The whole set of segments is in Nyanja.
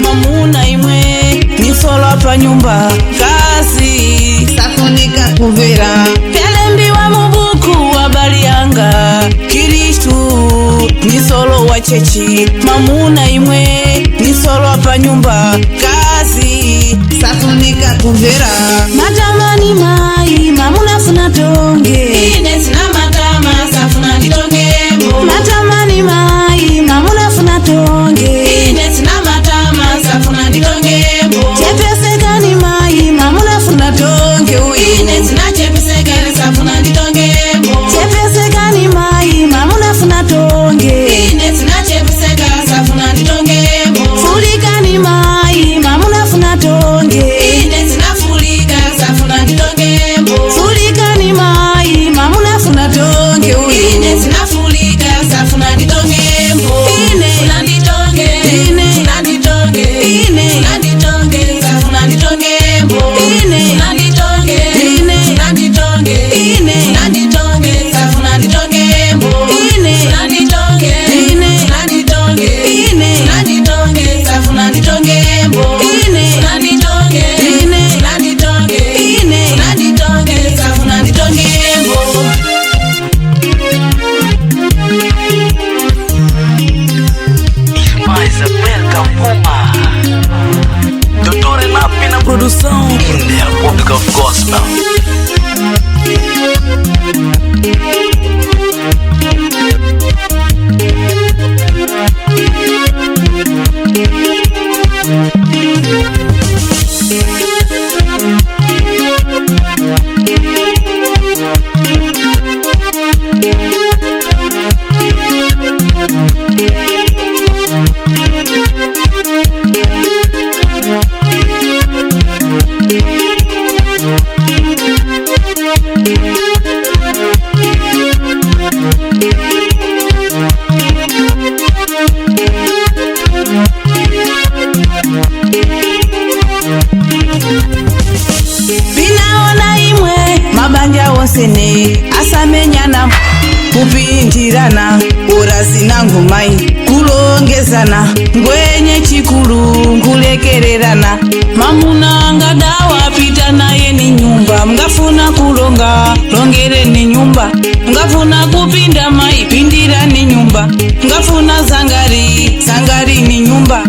Mamuna imwe nisolo pa nyumba kazi safunika kuvera Pelembiwa mubuku habari yanga Kristu nisolo wa chechi Mamuna imwe nisolo pa nyumba kazi safunika kuvera Matamani mai mamuna funa tonge Ines na matama safuna nitonge Matamani mai mamuna funa tonge Ines na matama safuna nitonge Chepese gani mai mamuna funa tonge Ines na chepese gani safuna nitonge Chepese gani mai mamuna funa tonge Ines na chepese gani safuna nitonge Fulika ni mai mamuna funa tonge Ines na fulika safuna nitonge Fulika ni mai mamuna funa tonge Ines na fulika safuna nitonge Ine na nitonge Ine na nitonge Ine na nitonge safuna nitonge Ine na nitonge Ine na nitonge Ine na nitonge safuna nitonge Ine na nitonge Ine na nitonge Ine na nitonge safuna nitonge Ine na nitonge Ine na nitonge Ine na nitonge safuna nitonge Isabel Campuma, Doutora Napi na produção India Republic of Gospel. Binaona imwe mabanja wonsene asamenyana kupindirana urasina ngumai kulongezana ngwenye chikulu ngulekererana mamuna ngadawa pita naye ni nyumba mngafuna kulonga longere ni nyumba mngafuna kupinda mai pindira ni nyumba mngafuna zangari ni nyumba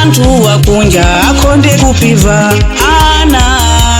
antu wakunja akonde kupiva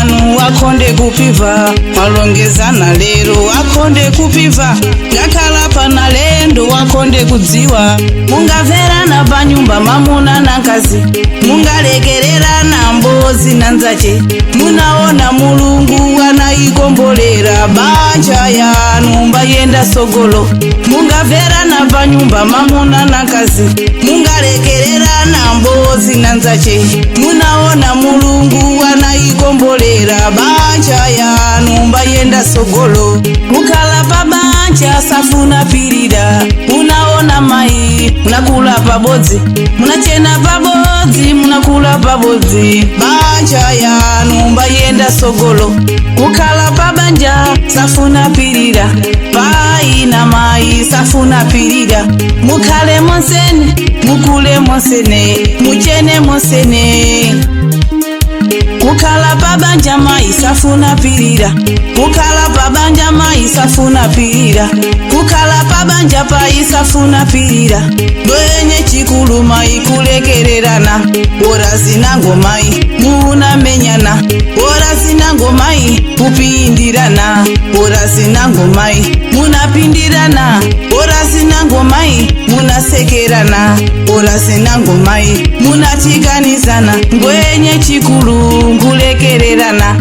anu akonde kupiva malongezana lero akonde kupiva ngakhala pana lendo akonde kudziwa mungaverana panyumba mamuna na nkazi mungalekererana mbozi na nzache munaona mulungu anaikombolera banja yanu mbayenda sogolo mungaverana panyumba mamuna na nkazi mungalekererana bwana mbozi nanzache munaona mulungu anaikombolera banja yanu mbayenda sogolo mukala pa banja safuna pirira munaona mai munakula pabodzi munachena pabodzi munakula pabodzi banja yanu mbayenda sogolo mukala pa banja safuna pirira pai na mai safuna pirira mukale monsene mukule monsene muchene monsene mukala pa banja mai safuna pirira mukala pa banja mai safuna pirira mukala pa banja pai safuna pirira dwenye chikulu mai kulekererana ora zinango mai muna menyana ora zinango mai kupindirana ora zinango mai muna pindirana ora zinango mai muna sekerana ora zinango mai muna chiganizana ngwenye chikulu ngulekererana